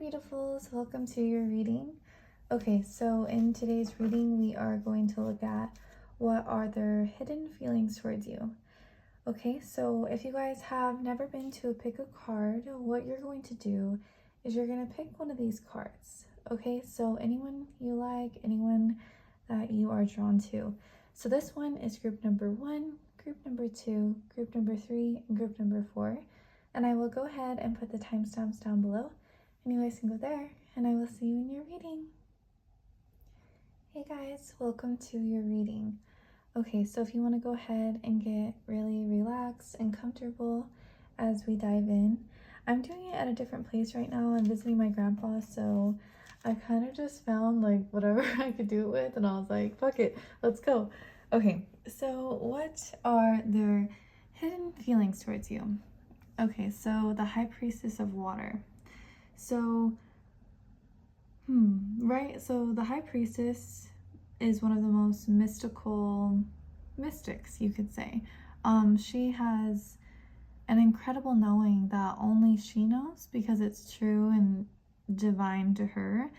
beautifuls, welcome to your reading. Okay, so in today's reading we are going to look at what are their hidden feelings towards you. Okay, so if you guys have never been to a pick a card, what you're going to do is you're going to pick one of these cards. Okay, so anyone you like, anyone that you are drawn to. So this one is group number 1, group number 2, group number 3, and group number 4. And I will go ahead and put the timestamps down below, and you guys can go there, and I will see you in your reading. Hey guys, welcome to your reading. Okay, so if you want to go ahead and get really relaxed and comfortable as we dive in. I'm doing it at a different place right now. I'm visiting my grandpa, so I kind of just found like whatever I could do it with, and I was like, fuck it, let's go. Okay, so what are their hidden feelings towards you? Okay, so the High Priestess of Water. So, right? So the High Priestess is one of the most mystical mystics, you could say. She has an incredible knowing that only she knows because it's true and divine to her.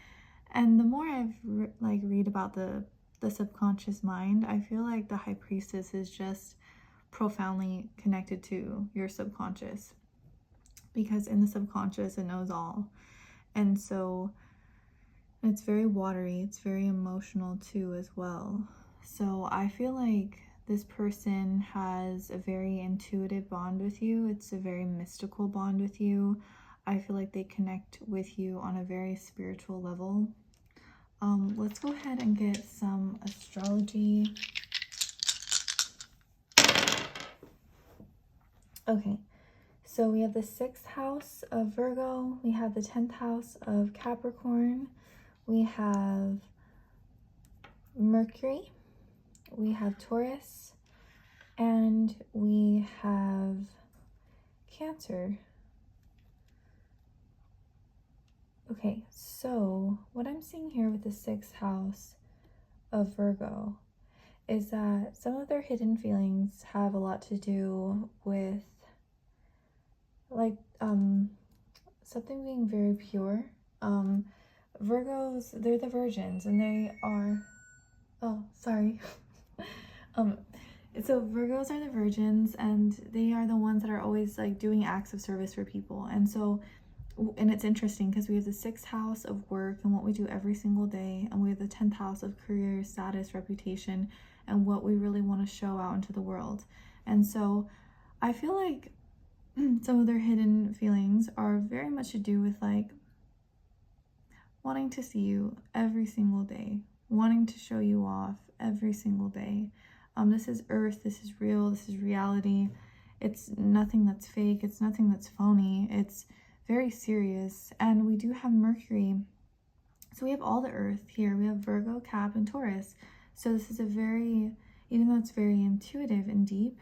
And the more I've read about the subconscious mind, I feel like the High Priestess is just profoundly connected to your subconscious, because in the subconscious it knows all. And so it's very watery, it's very emotional too as well. So I feel like this person has a very intuitive bond with you. It's a very mystical bond with you. I feel like they connect with you on a very spiritual level. Let's go ahead and get some astrology. Okay, so we have the 6th house of Virgo, we have the 10th house of Capricorn, we have Mercury, we have Taurus, and we have Cancer. Okay, so what I'm seeing here with the 6th house of Virgo is that some of their hidden feelings have a lot to do with something being very pure. Virgos, they're the virgins, and they are, so Virgos are the virgins, and they are the ones that are always like doing acts of service for people. And so, and it's interesting because we have the 6th house of work and what we do every single day, and we have the 10th house of career, status, reputation, and what we really want to show out into the world. And so I feel like some of their hidden feelings are very much to do with like wanting to see you every single day, wanting to show you off every single day. This is earth, this is real, this is reality. It's nothing that's fake, it's nothing that's phony, it's very serious. And we do have Mercury, so we have all the earth here. We have Virgo, Cap, and Taurus. So this is a very, even though it's very intuitive and deep,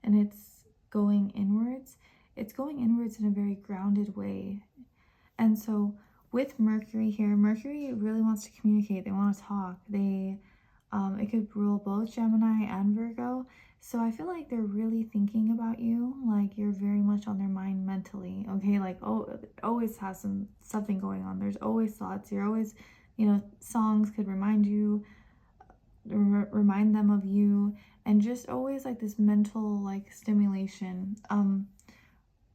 and it's going inwards in a very grounded way. And so with Mercury here, Mercury really wants to communicate. They want to talk. It could rule both Gemini and Virgo. So I feel like they're really thinking about you. Like you're very much on their mind mentally. Okay, like always has something going on. There's always thoughts. You're always, songs could remind you, remind them of you, and just always like this mental like stimulation.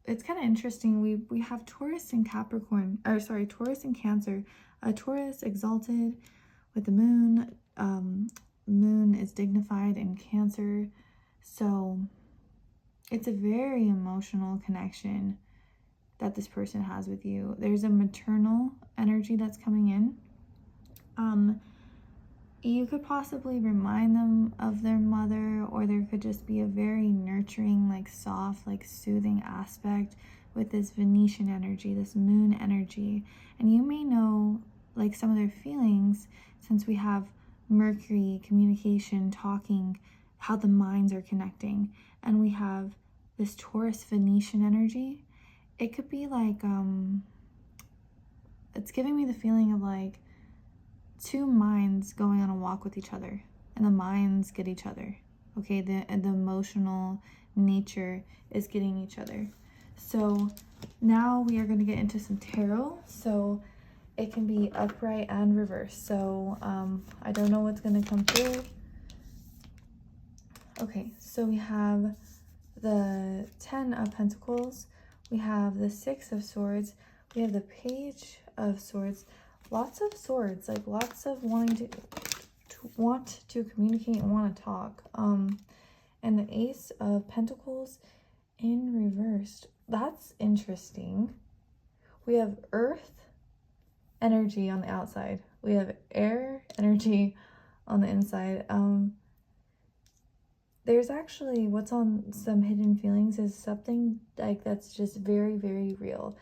It's kind of interesting. We have Taurus and Capricorn, Taurus and Cancer. Taurus exalted with the moon. Moon is dignified in Cancer. So it's a very emotional connection that this person has with you. There's a maternal energy that's coming in. You could possibly remind them of their mother, or there could just be a very nurturing, like soft, like soothing aspect with this Venetian energy, this moon energy. And you may know like some of their feelings, since we have Mercury, communication, talking, how the minds are connecting, and we have this Taurus Venetian energy. It could be like it's giving me the feeling of like two minds going on a walk with each other, and the minds get each other. Okay, the emotional nature is getting each other. So now we are going to get into some tarot. So it can be upright and reverse. So I don't know what's going to come through. Okay, so we have the 10 of Pentacles. We have the 6 of Swords. We have the Page of Swords. Lots of swords, like lots of wanting to want to communicate and want to talk. And the Ace of Pentacles in reversed. That's interesting. We have Earth energy on the outside. We have air energy on the inside. There's actually, what's on some hidden feelings is something like that's just very, very real.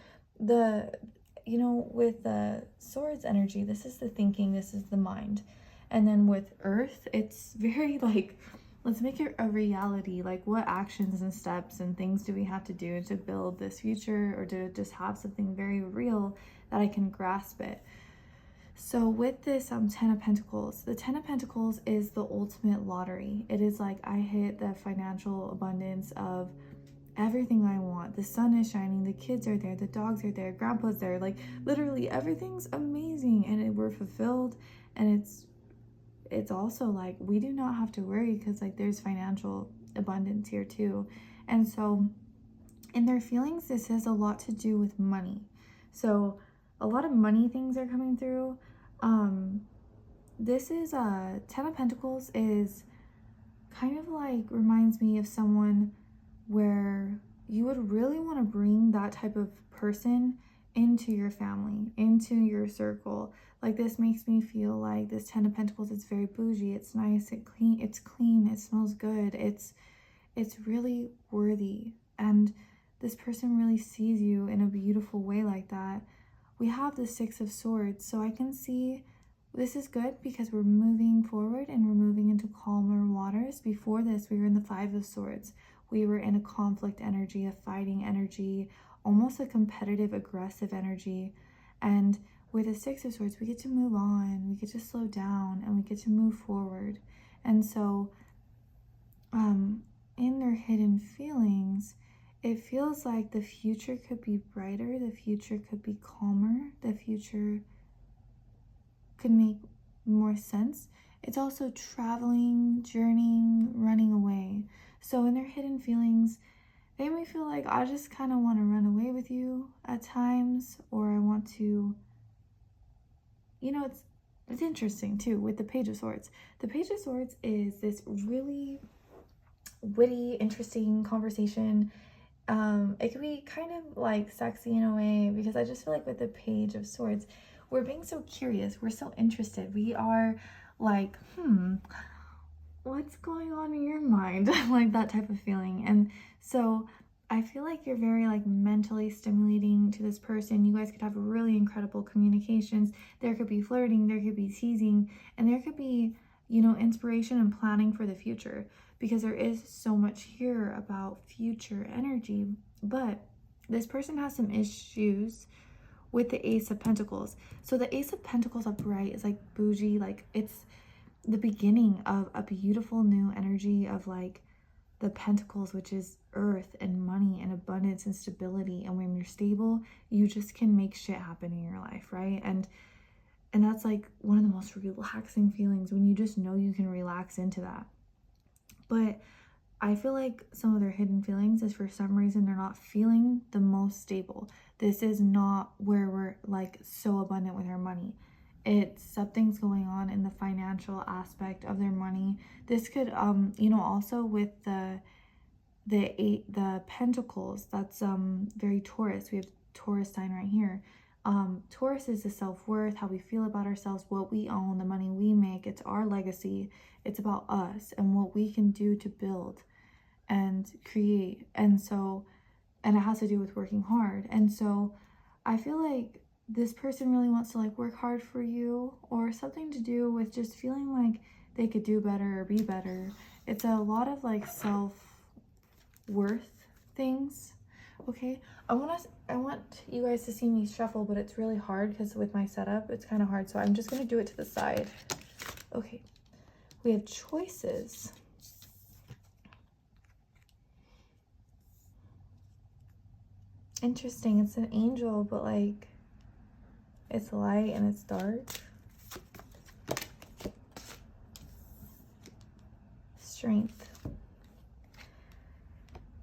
You know, with the swords energy, this is the thinking, this is the mind. And then with Earth, it's very like, let's make it a reality. Like, what actions and steps and things do we have to do to build this future, or to just have something very real that I can grasp it? So with this 10 of Pentacles, the 10 of Pentacles is the ultimate lottery. It is like, I hit the financial abundance of everything I want. The sun is shining, the kids are there, the dogs are there, grandpa's there, like literally everything's amazing, and we're fulfilled. And it's also like, we do not have to worry, because like there's financial abundance here too. And so in their feelings, this has a lot to do with money. So a lot of money things are coming through. This is 10 of Pentacles is kind of like, reminds me of someone where you would really want to bring that type of person into your family, into your circle. Like, this makes me feel like this 10 of Pentacles is very bougie. It's nice, it's clean, it smells good, it's really worthy, and this person really sees you in a beautiful way like that. We have the 6 of Swords, so I can see this is good because we're moving forward and we're moving into calmer waters. Before this, we were in the 5 of Swords. We were in a conflict energy, a fighting energy, almost a competitive, aggressive energy. And with the 6 of Swords, we get to move on, we get to slow down, and we get to move forward. And so in their hidden feelings, it feels like the future could be brighter, the future could be calmer, the future could make more sense. It's also traveling, journeying, running away. So in their hidden feelings, they may feel like, I just kind of want to run away with you at times, or I want to, you know, it's interesting too with the Page of Swords. The Page of Swords is this really witty, interesting conversation. It could be kind of like sexy in a way, because I just feel like with the Page of Swords, we're being so curious, we're so interested, we are like, what's going on in your mind? Like that type of feeling. And so I feel like you're very like mentally stimulating to this person. You guys could have really incredible communications. There could be flirting, there could be teasing, and there could be, you know, inspiration and planning for the future, because there is so much here about future energy. But this person has some issues with the Ace of Pentacles. So the Ace of Pentacles upright is like bougie, like it's the beginning of a beautiful new energy of like the Pentacles, which is earth and money and abundance and stability. And when you're stable, you just can make shit happen in your life, right? And that's like one of the most relaxing feelings, when you just know you can relax into that. But I feel like some of their hidden feelings is, for some reason, they're not feeling the most stable. This is not where we're like so abundant with our money. It's something's going on in the financial aspect of their money. This could, you know, also with the Pentacles, that's very Taurus. We have Taurus sign right here. Taurus is the self-worth, how we feel about ourselves, what we own, the money we make. It's our legacy. It's about us and what we can do to build and create. And so, and it has to do with working hard. And so I feel like this person really wants to like work hard for you, or something to do with just feeling like they could do better or be better. It's a lot of like self-worth things. Okay, I want you guys to see me shuffle, but it's really hard because with my setup it's kind of hard, so I'm just going to do it to the side. Okay, we have choices. Interesting. It's an angel, but like it's light and it's dark. Strength.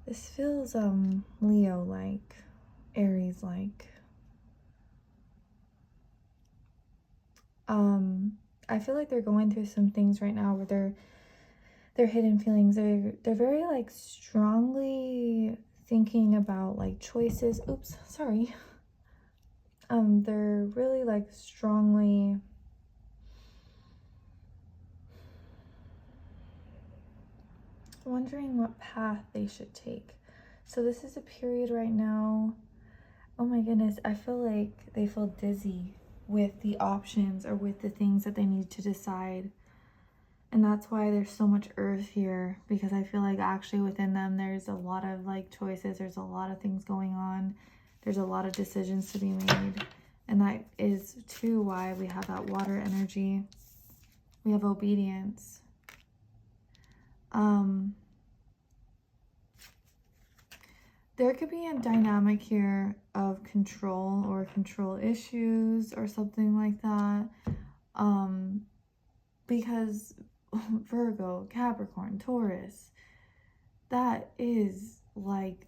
This feels Leo like, Aries like. I feel like they're going through some things right now where their hidden feelings, they're very like strongly thinking about like choices. Oops, sorry. They're really like strongly wondering what path they should take. So this is a period right now. Oh my goodness, I feel like they feel dizzy with the options or with the things that they need to decide. And that's why there's so much earth here, because I feel like actually within them there's a lot of like choices, there's a lot of things going on, there's a lot of decisions to be made. And that is too why we have that water energy. We have obedience. There could be a dynamic here of control or control issues or something like that. Because Virgo, Capricorn, Taurus, that is like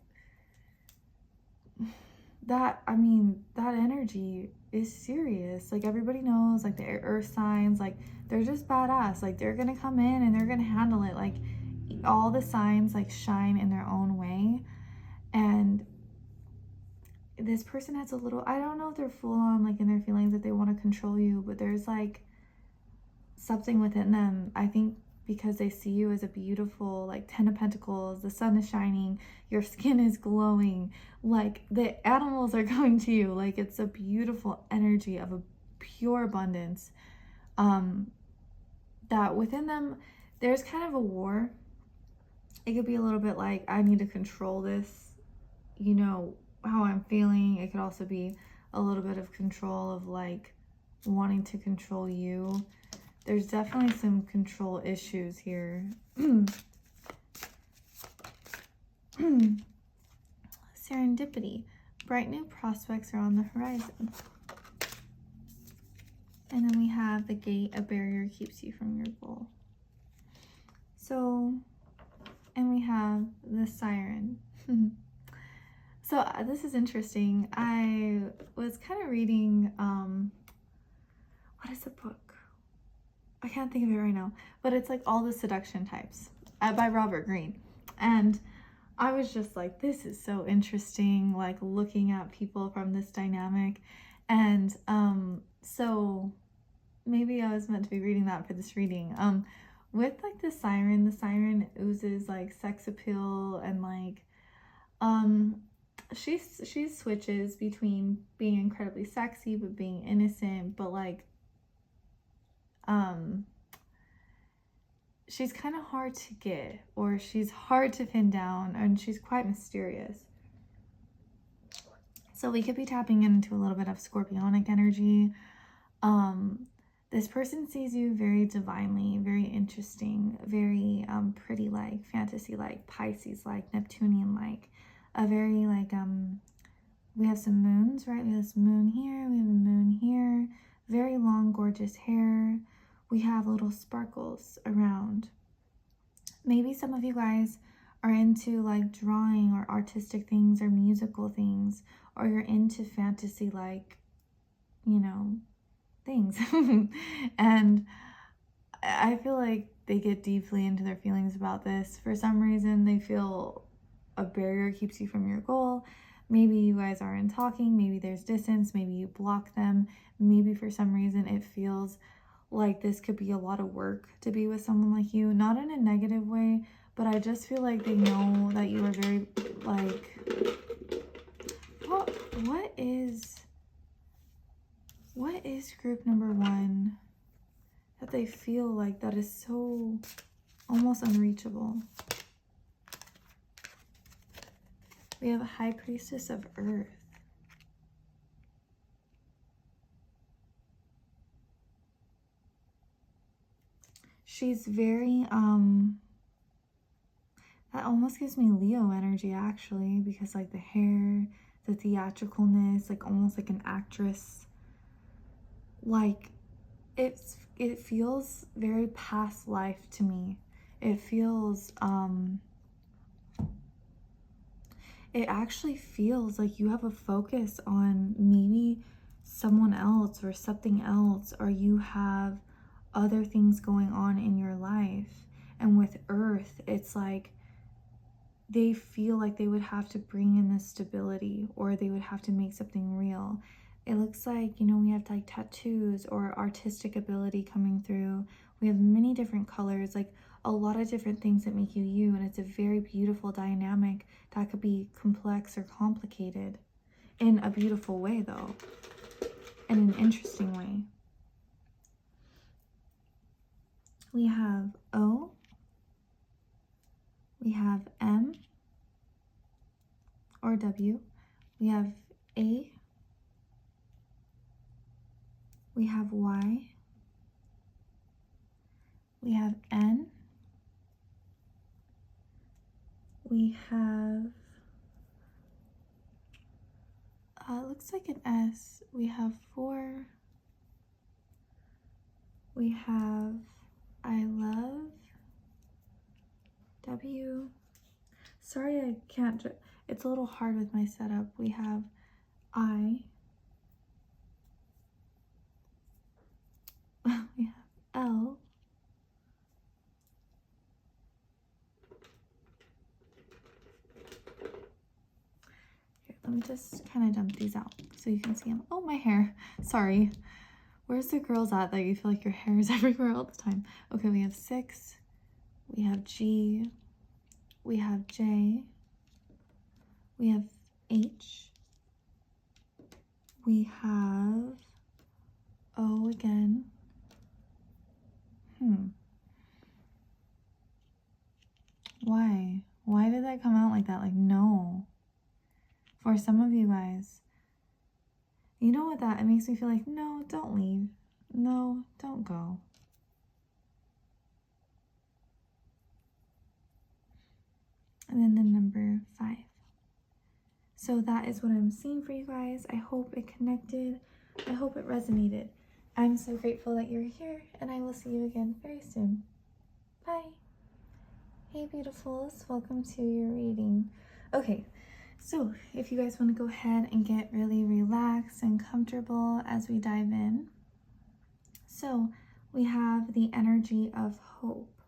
that. I mean, that energy is serious. Like everybody knows, like the earth signs, like they're just badass. Like they're gonna come in and they're gonna handle it. Like all the signs like shine in their own way. And this person has a little, I don't know if they're full on like in their feelings that they want to control you, but there's like something within them, I think, because they see you as a beautiful like 10 of Pentacles, the sun is shining, your skin is glowing, like the animals are going to you, like it's a beautiful energy of a pure abundance. That within them there's kind of a war. It could be a little bit like, I need to control this, you know, how I'm feeling. It could also be a little bit of control of like wanting to control you. There's definitely some control issues here. Serendipity. Bright new prospects are on the horizon. And then we have the gate, a barrier keeps you from your goal. So, and we have the siren. So this is interesting. I was kind of reading, what is the book? I can't think of it right now, but it's like All the Seduction Types by Robert Greene. And I was just like, this is so interesting, like looking at people from this dynamic. And so maybe I was meant to be reading that for this reading. With like the siren oozes like sex appeal and like she switches between being incredibly sexy but being innocent, but like she's kind of hard to get, or she's hard to pin down, and she's quite mysterious. So we could be tapping into a little bit of scorpionic energy. This person sees you very divinely, very interesting, very pretty, like fantasy like, Pisces like, Neptunian like, a very like we have some moons, right? We have this moon here, we have a moon here, very long gorgeous hair. We have little sparkles around. Maybe some of you guys are into like drawing or artistic things or musical things, or you're into fantasy like, you know, things. And I feel like they get deeply into their feelings about this. For some reason, they feel a barrier keeps you from your goal. Maybe you guys aren't talking, maybe there's distance, maybe you block them, maybe for some reason it feels like this could be a lot of work to be with someone like you. Not in a negative way, but I just feel like they know that you are very like, what is group number 1 that they feel like that is so almost unreachable? We have a High Priestess of Earth. She's very, that almost gives me Leo energy actually, because like the hair, the theatricalness, like almost like an actress. Like it feels very past life to me. It feels it actually feels like you have a focus on maybe someone else or something else, or you have other things going on in your life. And with Earth, it's like they feel like they would have to bring in this stability, or they would have to make something real. It looks like, you know, we have like tattoos or artistic ability coming through. We have many different colors, like a lot of different things that make you you. And it's a very beautiful dynamic that could be complex or complicated in a beautiful way, though, in an interesting way. We have O, we have M or W, we have A, we have Y, we have N, we have, it looks like an S, we have 4, we have I love, W, sorry I can't, it's a little hard with my setup. We have I, we have L, here, let me just kind of dump these out so you can see them. Oh, my hair, sorry. Where's the girls at that you feel like your hair is everywhere all the time? Okay, we have 6, we have G, we have J, we have H, we have O again. Why did that come out like that? Like, no. For some of you guys, you know what that, it makes me feel like, no, don't leave. No, don't go. And then the number 5. So that is what I'm seeing for you guys. I hope it connected. I hope it resonated. I'm so grateful that you're here, and I will see you again very soon. Bye. Hey, beautifuls. Welcome to your reading. Okay, so if you guys want to go ahead and get really relaxed and comfortable as we dive in. So we have the energy of hope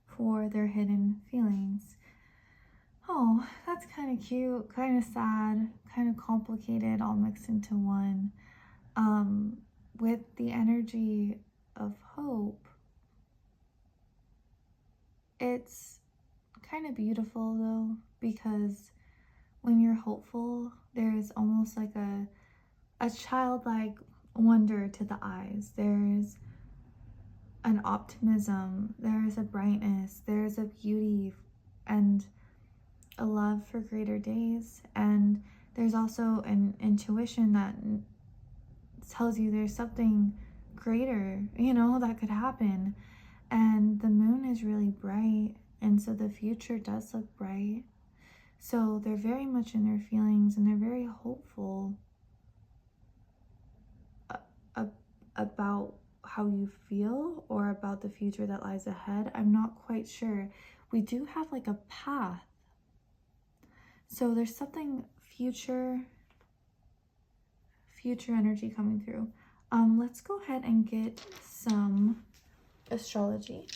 for their hidden feelings. Oh, that's kind of cute, kind of sad, kind of complicated, all mixed into one. With the energy of hope, it's kind of beautiful though, because when you're hopeful, there's almost like a childlike wonder to the eyes. There's an optimism, there's a brightness, there's a beauty, and a love for greater days. And there's also an intuition that tells you there's something greater, you know, that could happen. And the moon is really bright, and so the future does look bright. So they're very much in their feelings, and they're very hopeful about how you feel or about the future that lies ahead. I'm not quite sure. We do have like a path. So there's something future energy coming through. Let's go ahead and get some astrology.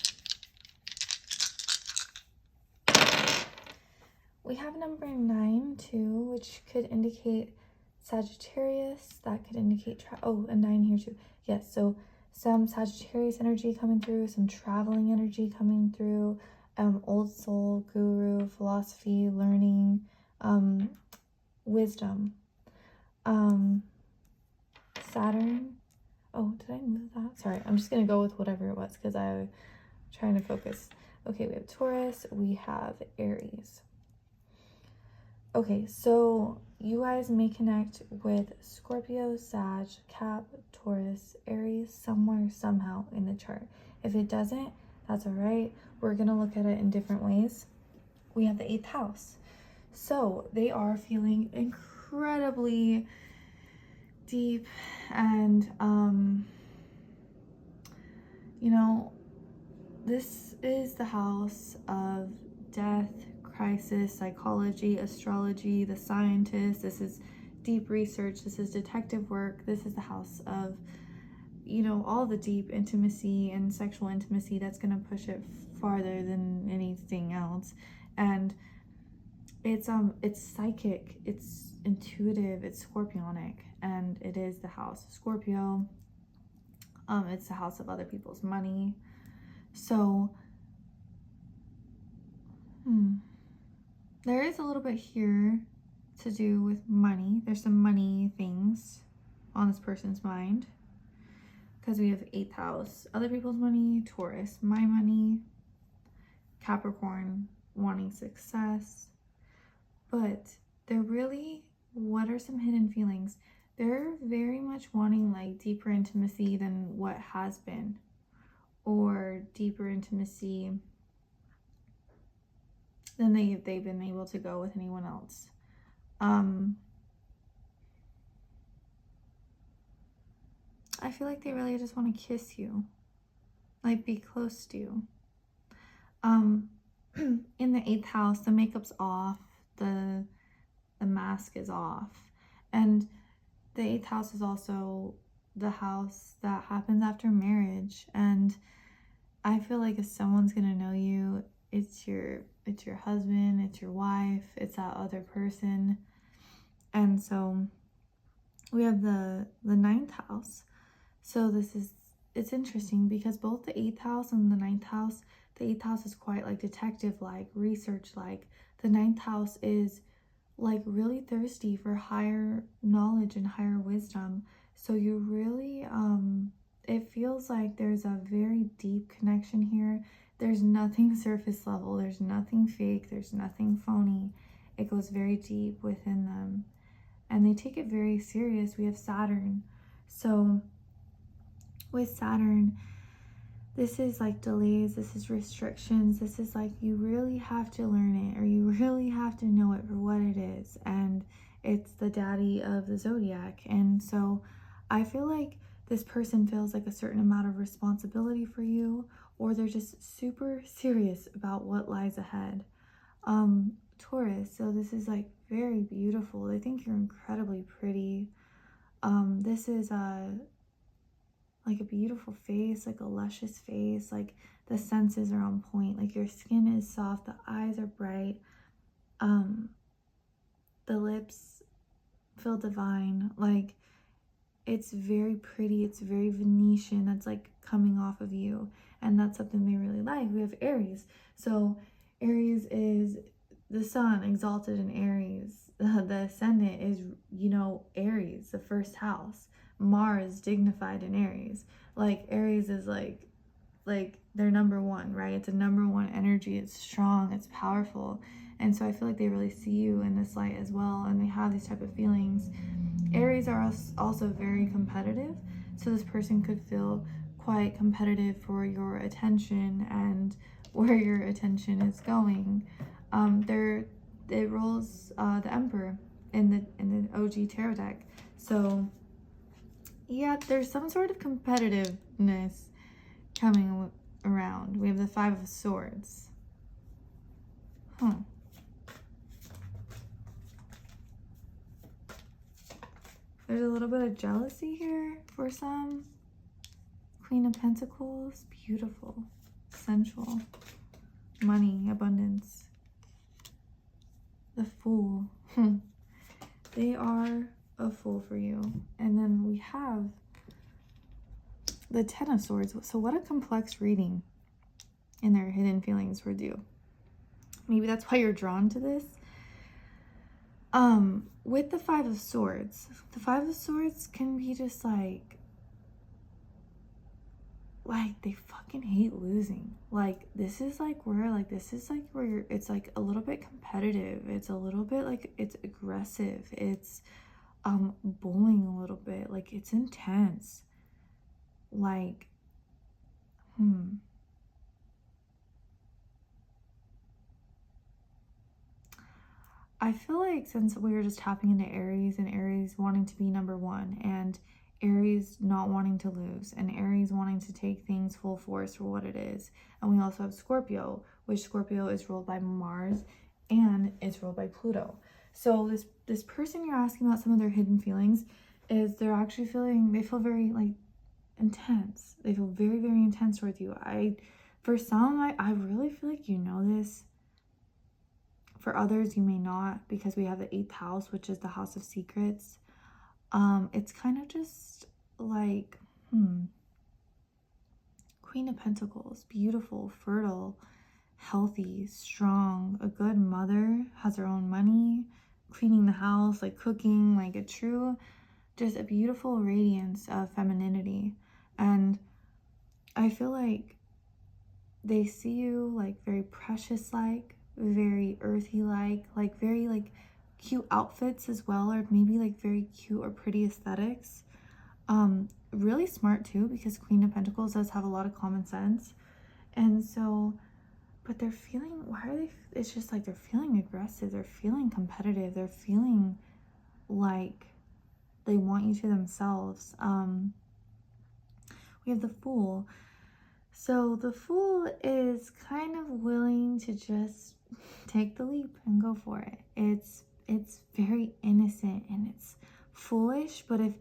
We have number 9 too, which could indicate Sagittarius. That could indicate a 9 here too. Yes, so some Sagittarius energy coming through, some traveling energy coming through, old soul, guru, philosophy, learning, wisdom. Saturn. Oh, did I move that? Sorry, I'm just gonna go with whatever it was because I'm trying to focus. Okay, we have Taurus, we have Aries. Okay, so you guys may connect with Scorpio, Sag, Cap, Taurus, Aries somewhere, somehow in the chart. If it doesn't, that's all right. We're gonna look at it in different ways. We have the 8th house. So they are feeling incredibly deep, and you know, this is the house of death, crisis, psychology, astrology, the scientist. This is deep research. This is detective work. This is the house of, you know, all the deep intimacy and sexual intimacy that's going to push it farther than anything else. And it's psychic, it's intuitive, it's scorpionic, and it is the house of Scorpio. It's the house of other people's money. So there is a little bit here to do with money. There's some money things on this person's mind, because we have 8th house, other people's money, Taurus, my money, Capricorn, wanting success. But they're really, what are some hidden feelings? They're very much wanting like deeper intimacy than what has been, or deeper intimacy than they've been able to go with anyone else. I feel like they really just want to kiss you, like be close to you. In the 8th house, the makeup's off, the mask is off, and the 8th house is also the house that happens after marriage. And I feel like if someone's gonna know you, it's your husband, it's your wife, it's that other person. And so we have the 9th house. So it's interesting because both the 8th house and the 9th house, the 8th house is quite like detective like, research like. The 9th house is like really thirsty for higher knowledge and higher wisdom. So you really it feels like there's a very deep connection here. There's nothing surface level, there's nothing fake, there's nothing phony. It goes very deep within them, and they take it very serious. We have Saturn. So with Saturn, this is like delays, this is restrictions, this is like you really have to learn it, or you really have to know it for what it is. And it's the daddy of the zodiac. And so I feel like this person feels like a certain amount of responsibility for you, or they're just super serious about what lies ahead. Taurus, so this is like very beautiful. They think you're incredibly pretty. This is like a beautiful face, like a luscious face, like the senses are on point, like your skin is soft, the eyes are bright, the lips feel divine, like it's very pretty, it's very Venetian, that's like coming off of you, and that's something they really like. We have Aries. So Aries is the sun exalted in Aries. The ascendant is, you know, Aries, the 1st house. Mars dignified in Aries. Like Aries is like they're number one, right? It's a number one energy. It's strong, it's powerful. And so I feel like they really see you in this light as well, and they have these type of feelings. Aries are also very competitive, so this person could feel quite competitive for your attention and where your attention is going. It rules the Emperor in the OG tarot deck. So yeah, there's some sort of competitiveness coming around. We have the 5 of Swords. There's a little bit of jealousy here for some. Queen of Pentacles, beautiful, sensual, money, abundance. The Fool. They are a fool for you. And then we have the 10 of Swords. So what a complex reading in their hidden feelings for you. Maybe that's why you're drawn to this. With the 5 of Swords, the 5 of Swords can be just like they fucking hate losing. Like this is like where it's like a little bit competitive. It's a little bit like it's aggressive. It's bullying a little bit. Like it's intense. Like I feel like since we were just tapping into Aries and Aries wanting to be number one and Aries not wanting to lose and Aries wanting to take things full force for what it is. And we also have Scorpio, which Scorpio is ruled by Mars and it's ruled by Pluto. So this person you're asking about some of their hidden feelings is they're actually they feel very like intense. They feel very, very intense towards you. For some, I really feel like you know this. For others, you may not, because we have the 8th house, which is the house of secrets. It's kind of just like, Queen of Pentacles, beautiful, fertile, healthy, strong, a good mother, has her own money, cleaning the house, like cooking, like just a beautiful radiance of femininity. And I feel like they see you like very precious, like very earthy, like very like cute outfits as well, or maybe like very cute or pretty aesthetics. Really smart too, because Queen of Pentacles does have a lot of common sense. And so, but they're feeling, it's just like they're feeling aggressive, they're feeling competitive, they're feeling like they want you to themselves. We have the Fool. So the Fool is kind of willing to just take the leap and go for it. It's very innocent and it's foolish, but if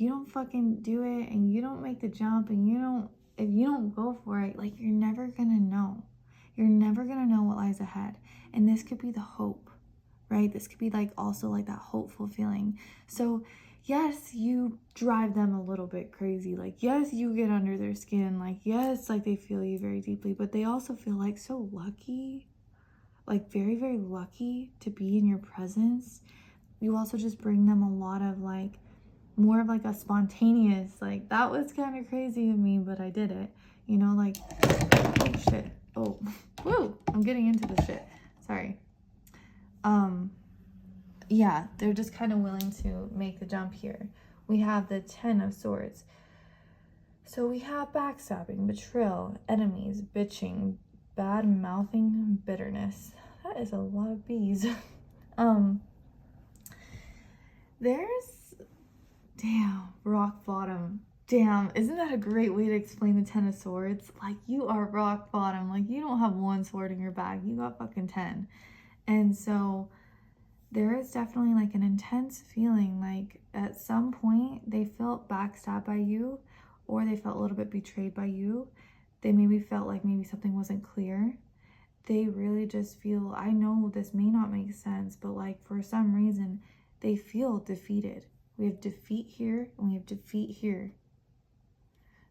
you don't fucking do it and you don't make the jump and if you don't go for it, like you're never gonna know. You're never gonna know what lies ahead. And this could be the hope, right? This could be like also like that hopeful feeling. So yes, you drive them a little bit crazy. Like, yes, you get under their skin. Like, yes, like they feel you very deeply, but they also feel like so lucky, like very, very lucky to be in your presence. You also just bring them a lot of like, more of like a spontaneous, like that was kind of crazy of me, but I did it, you know, like, oh shit. Oh, woo, I'm getting into the shit. Sorry. Yeah, they're just kind of willing to make the jump here. We have the 10 of Swords. So we have backstabbing, betrayal, enemies, bitching, bad mouthing, bitterness. That is a lot of B's. There's, damn, rock bottom. Damn, isn't that a great way to explain the 10 of Swords? Like, you are rock bottom. Like, you don't have one sword in your bag. You got fucking 10. And so there is definitely like an intense feeling like at some point they felt backstabbed by you, or they felt a little bit betrayed by you. They maybe felt like maybe something wasn't clear. They really just feel, I know this may not make sense, but like for some reason they feel defeated. We have defeat here and we have defeat here.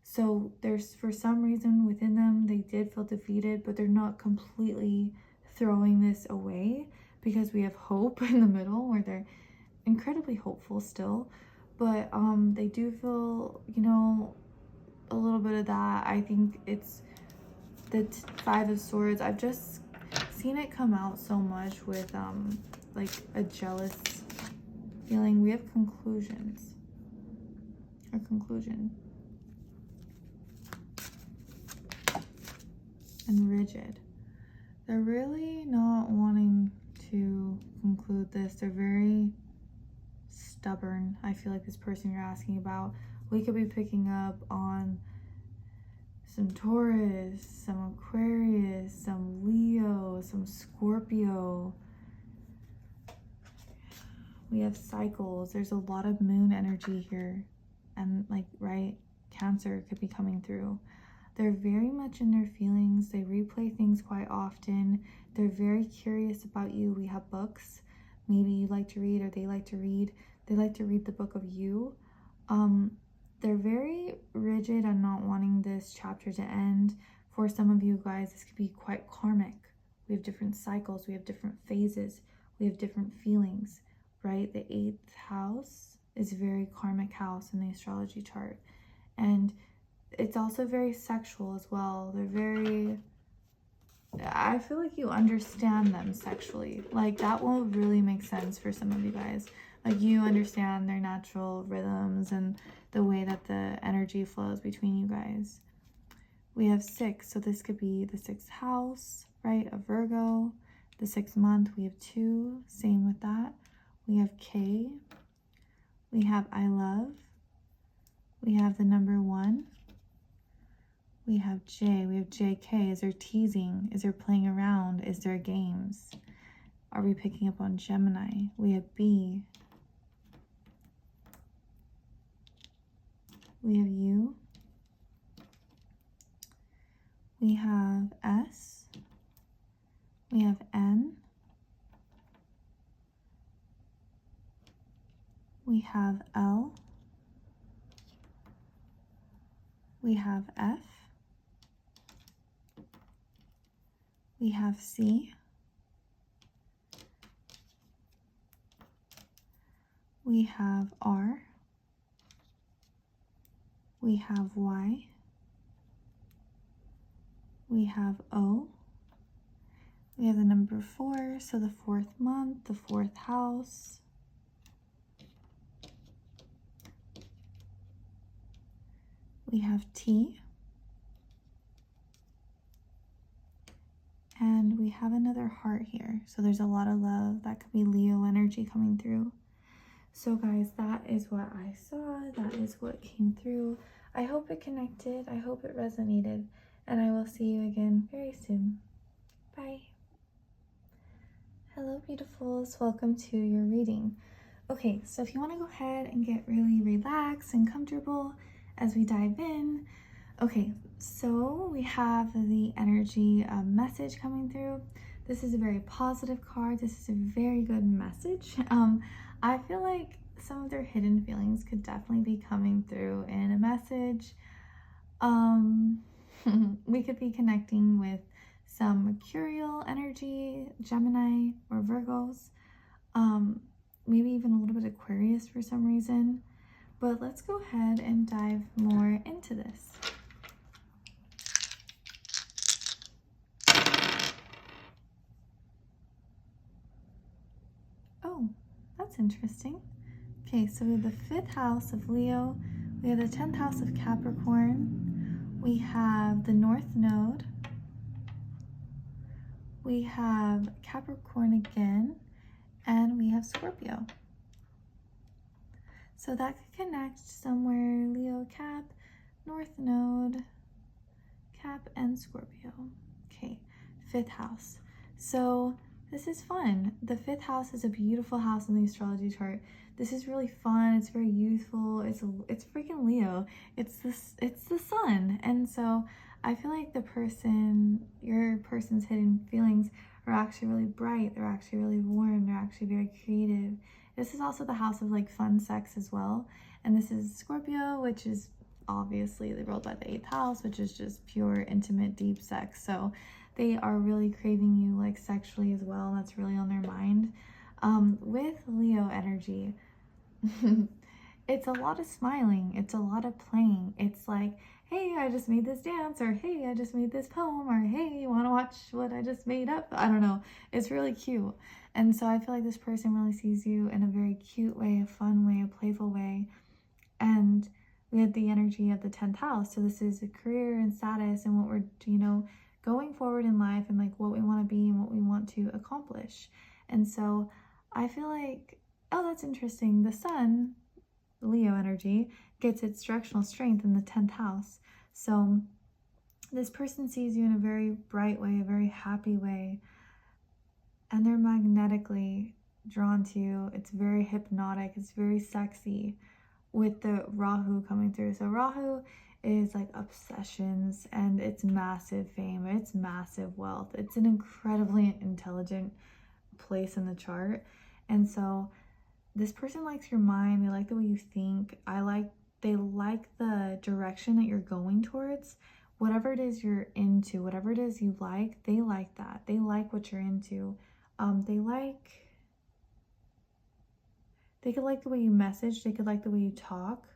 So there's, for some reason within them, they did feel defeated, but they're not completely throwing this away, because we have hope in the middle where they're incredibly hopeful still. But they do feel, you know, a little bit of that. I think it's the 5 of Swords. I've just seen it come out so much with like a jealous feeling. We have conclusions. A conclusion. And rigid. They're really not wanting to conclude this. They're very stubborn. I feel like this person you're asking about, we could be picking up on some Taurus, some Aquarius, some Leo, some Scorpio. We have cycles. There's a lot of moon energy here. And like, right, Cancer could be coming through. They're very much in their feelings. They replay things quite often. They're very curious about you. We have books. Maybe you like to read, or they like to read. They like to read the book of you. They're very rigid and not wanting this chapter to end. For some of you guys, this could be quite karmic. We have different cycles. We have different phases. We have different feelings, right? The 8th house is a very karmic house in the astrology chart. And it's also very sexual as well. They're very, I feel like you understand them sexually. Like that will really make sense for some of you guys. Like you understand their natural rhythms and the way that the energy flows between you guys. We have 6, so this could be the 6th house, right? A Virgo. the 6th month, we have 2, same with that. We have K, we have I love, we have the number 1, we have J, we have JK. Is there teasing? Is there playing around? Is there games? Are we picking up on Gemini? We have B, we have U, we have S, we have N, we have L, we have F, we have C, we have R, we have Y, we have O, we have the number 4, so the 4th month, the 4th house. We have T, and we have another heart here. So there's a lot of love. That could be Leo energy coming through. So guys, that is what I saw. That is what came through. I hope it connected. I hope it resonated. And I will see you again very soon. Bye. Hello, beautifuls. Welcome to your reading. Okay, so if you want to go ahead and get really relaxed and comfortable as we dive in. Okay, so we have the energy message coming through. This is a very positive card. This is a very good message. I feel like some of their hidden feelings could definitely be coming through in a message. We could be connecting with some mercurial energy, Gemini or Virgos, maybe even a little bit Aquarius for some reason. But let's go ahead and dive more into this. Oh, that's interesting. Okay, so we have the 5th house of Leo. We have the 10th house of Capricorn. We have the North Node. We have Capricorn again. And we have Scorpio. So that could connect somewhere, Leo, Cap, North Node, Cap, and Scorpio. Okay, 5th house. So this is fun. The 5th house is a beautiful house in the astrology chart. This is really fun. It's very youthful. It's freaking Leo. It's the sun. And so I feel like your person's hidden feelings are actually really bright. They're actually really warm. They're actually very creative. This is also the house of like fun sex as well. And this is Scorpio, which is obviously ruled by the 8th house, which is just pure, intimate, deep sex. So they are really craving you like sexually as well. And that's really on their mind. With Leo energy, it's a lot of smiling. It's a lot of playing. It's like, hey, I just made this dance, or hey, I just made this poem, or hey, you want to watch what I just made up? I don't know. It's really cute. And so I feel like this person really sees you in a very cute way, a fun way, a playful way. And we have the energy of the 10th house. So this is a career and status and what we're, going forward in life and like what we want to be and what we want to accomplish. And so I feel like, oh, that's interesting. The sun, Leo energy, gets its directional strength in the 10th house. So this person sees you in a very bright way, a very happy way. And they're magnetically drawn to you. It's very hypnotic. It's very sexy with the Rahu coming through. So Rahu is like obsessions and it's massive fame. It's massive wealth. It's an incredibly intelligent place in the chart. And so this person likes your mind. They like the way you think. They like the direction that you're going towards. Whatever it is you're into, whatever it is you like, they like that. They like what you're into. They could like the way you message. They could like the way you talk.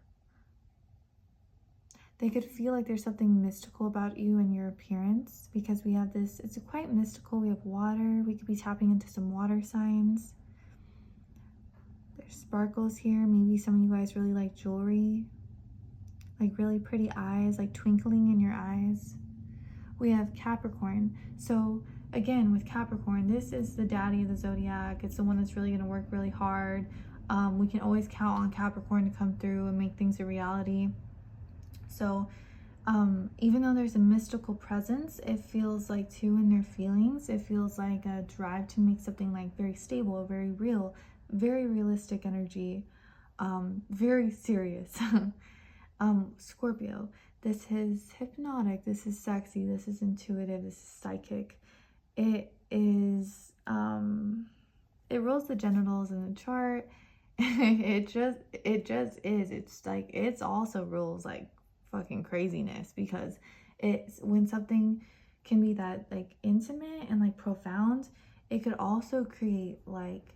They could feel like there's something mystical about you and your appearance, because we have this, it's quite mystical. We have water. We could be tapping into some water signs. There's sparkles here. Maybe some of you guys really like jewelry, like really pretty eyes, like twinkling in your eyes. We have Capricorn. So again, with Capricorn, this is the daddy of the zodiac. It's the one that's really going to work really hard. We can always count on Capricorn to come through and make things a reality. So even though there's a mystical presence, it feels like too in their feelings, it feels like a drive to make something like very stable, very real, very realistic energy, very serious. Scorpio, this is hypnotic, this is sexy, this is intuitive, this is psychic. It is it rolls the genitals in the chart. it just is. It's like, it's also rules like fucking craziness, because it's when something can be that like intimate and like profound, it could also create like,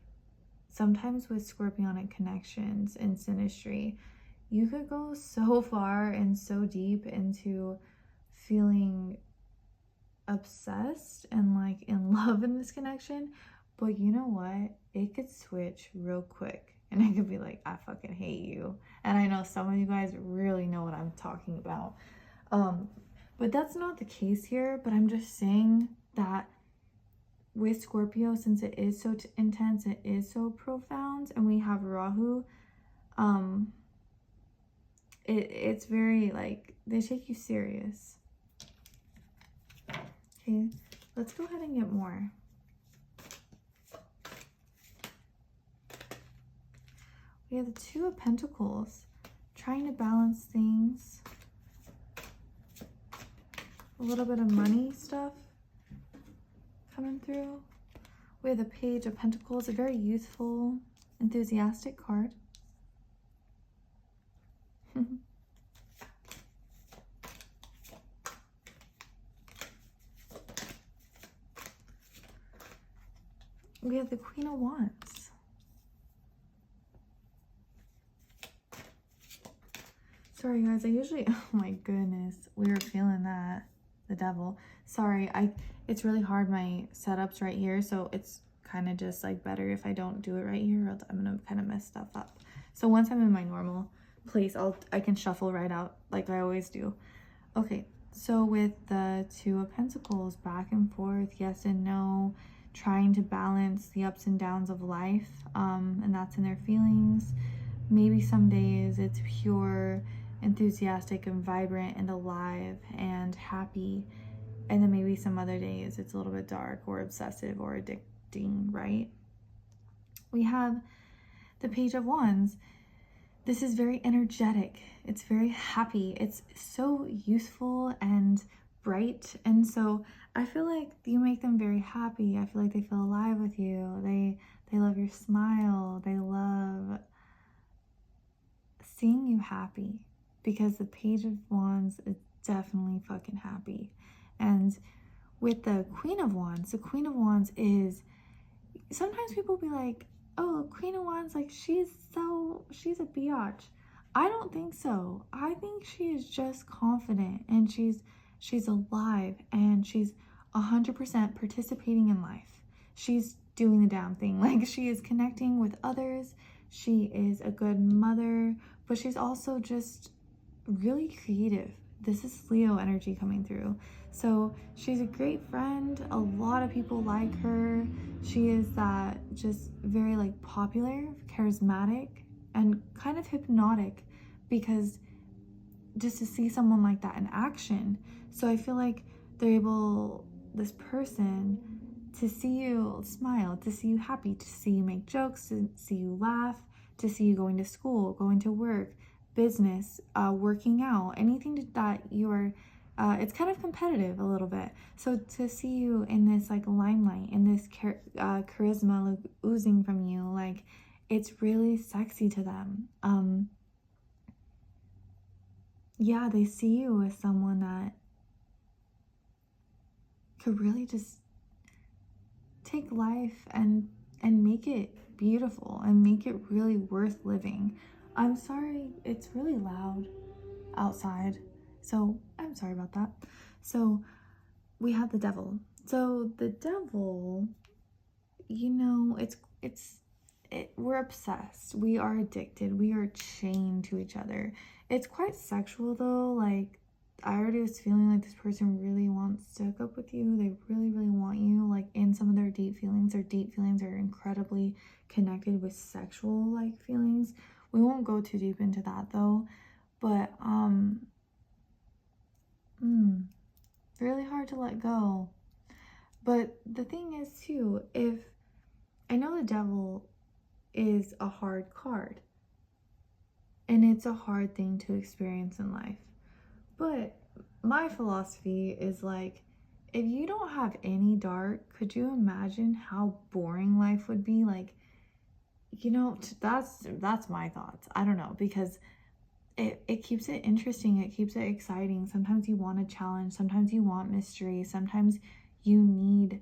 sometimes with scorpionic connections and synastry, you could go so far and so deep into feeling obsessed and like in love in this connection, but you know what, it could switch real quick and it could be like, I fucking hate you. And I know some of you guys really know what I'm talking about, but that's not the case here. But I'm just saying that with Scorpio, since it is so intense, it is so profound, and we have Rahu, it's very like, they take you serious. Okay, let's go ahead and get more. We have the Two of Pentacles, trying to balance things. A little bit of money stuff coming through. We have the Page of Pentacles, a very youthful, enthusiastic card. We have the Queen of Wands. Sorry guys, I usually, oh my goodness, we were feeling that, the devil. Sorry, it's really hard, my setup's right here, so it's kind of just like better if I don't do it right here, or else I'm gonna kind of mess stuff up. So once I'm in my normal place, I can shuffle right out like I always do. Okay, so with the Two of Pentacles, back and forth, yes and no, trying to balance the ups and downs of life, and that's in their feelings. Maybe some days it's pure, enthusiastic and vibrant and alive and happy, and then maybe some other days it's a little bit dark or obsessive or addicting, right? We have the Page of Wands. This is very energetic, it's very happy, it's so youthful and bright, and so I feel like you make them very happy. I feel like they feel alive with you. They love your smile. They love seeing you happy, because the Page of Wands is definitely fucking happy. And with the Queen of Wands, the Queen of Wands is, sometimes people be like, oh, Queen of Wands, like she's a biatch. I don't think so. I think she is just confident, and she's alive, and she's 100% participating in life. She's doing the damn thing. Like, she is connecting with others. She is a good mother, but she's also just really creative. This is Leo energy coming through. So she's a great friend. A lot of people like her. She is that just very like popular, charismatic, and kind of hypnotic, because just to see someone like that in action. So I feel like they're able, this person, to see you smile, to see you happy, to see you make jokes, to see you laugh, to see you going to school, going to work, business, working out, anything that you're, it's kind of competitive a little bit. So to see you in this like limelight, in this charisma like oozing from you, like it's really sexy to them. Yeah, they see you as someone that could really just take life and make it beautiful and make it really worth living. I'm sorry, it's really loud outside, so I'm sorry about that. So we have the Devil. So the Devil, you know, we're obsessed, we are addicted, we are chained to each other. It's quite sexual though, like I already was feeling like this person really wants to hook up with you. They really, really want you, like in some of their deep feelings. Their deep feelings are incredibly connected with sexual like feelings. We won't go too deep into that though, but really hard to let go. But the thing is too, if I know the devil is a hard card and it's a hard thing to experience in life. But my philosophy is like, if you don't have any dark, could you imagine how boring life would be? Like, you know, that's my thoughts. I don't know, because it keeps it interesting, it keeps it exciting. Sometimes you want a challenge, sometimes you want mystery, sometimes you need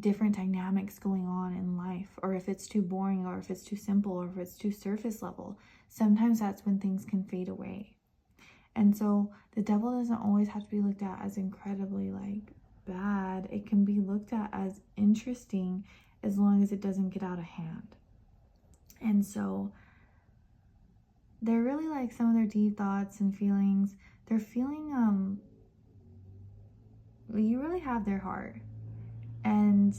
different dynamics going on in life, or if it's too boring, or if it's too simple, or if it's too surface level, sometimes that's when things can fade away. And so the devil doesn't always have to be looked at as incredibly like bad. It can be looked at as interesting as long as it doesn't get out of hand. And so they're really like some of their deep thoughts and feelings. They're feeling you really have their heart. And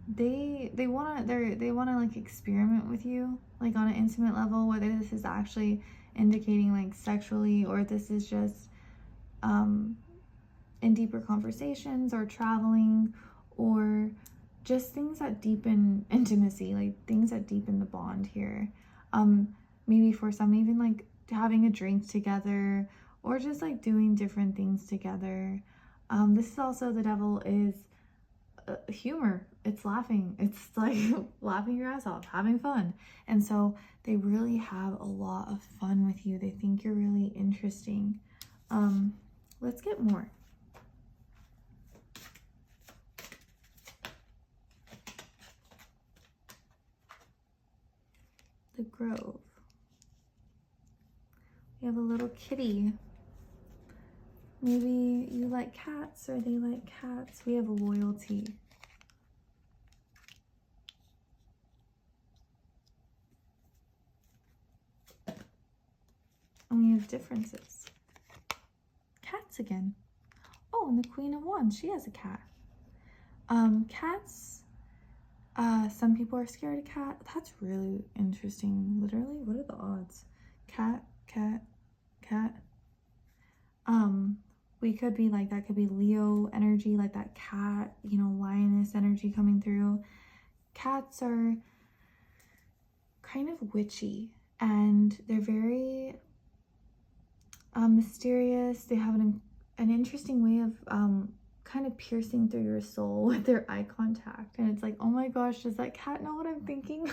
they want to like experiment with you like on an intimate level, whether this is actually indicating like sexually, or this is just in deeper conversations, or traveling, or just things that deepen intimacy, like things that deepen the bond here. Maybe for some, even like having a drink together, or just like doing different things together. This is also, the devil is humor. It's laughing. It's like laughing your ass off, having fun. And so they really have a lot of fun with you. They think you're really interesting. Let's get more. The Grove. We have a little kitty. Maybe you like cats, or they like cats. We have a loyalty. And we have differences. Cats again. Oh, and the Queen of Wands, she has a cat. Cats, some people are scared of cat. That's really interesting. Literally, what are the odds? Cat, cat, cat. We could be like, that could be Leo energy, like that cat, you know, lioness energy coming through. Cats are kind of witchy, and they're very mysterious. They have an interesting way of kind of piercing through your soul with their eye contact, and it's like, oh my gosh, does that cat know what I'm thinking?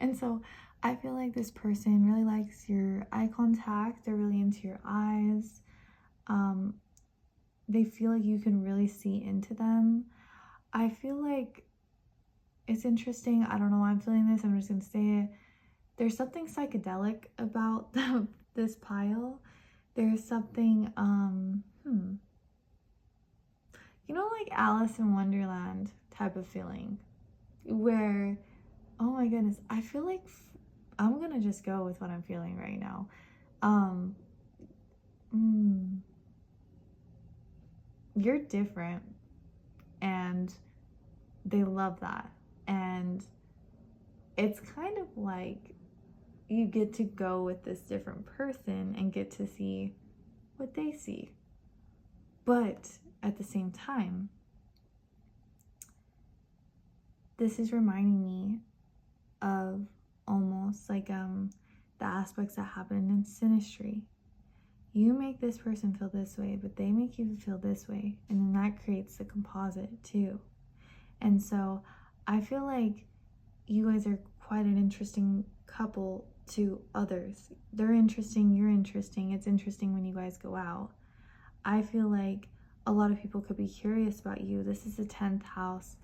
And so I feel like this person really likes your eye contact. They're really into your eyes. They feel like you can really see into them. I feel like it's interesting. I don't know why I'm feeling this. I'm just gonna say it. There's something psychedelic about this pile. There's something, you know, like Alice in Wonderland type of feeling, where, oh my goodness, I feel like I'm gonna just go with what I'm feeling right now. You're different, and they love that. And it's kind of like you get to go with this different person and get to see what they see. But at the same time, this is reminding me of almost like the aspects that happen in Sinistry. You make this person feel this way, but they make you feel this way, and then that creates the composite too. And so I feel like you guys are quite an interesting couple to others. They're interesting, you're interesting. It's interesting when you guys go out. I feel like a lot of people could be curious about you. This is the 10th house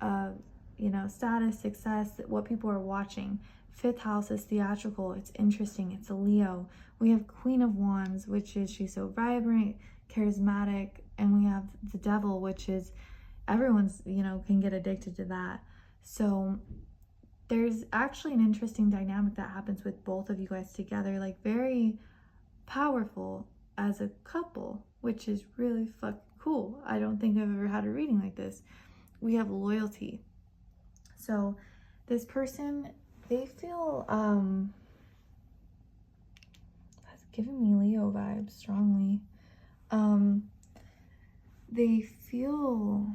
of, you know, status, success, what people are watching. 5th house is theatrical. It's interesting. It's a Leo. We have Queen of Wands, which is, she's so vibrant, charismatic. And we have the Devil, which is, everyone's, you know, can get addicted to that. So there's actually an interesting dynamic that happens with both of you guys together, like very powerful as a couple, which is really fucking cool. I don't think I've ever had a reading like this. We have loyalty. So this person, they feel that's giving me Leo vibes strongly. They feel,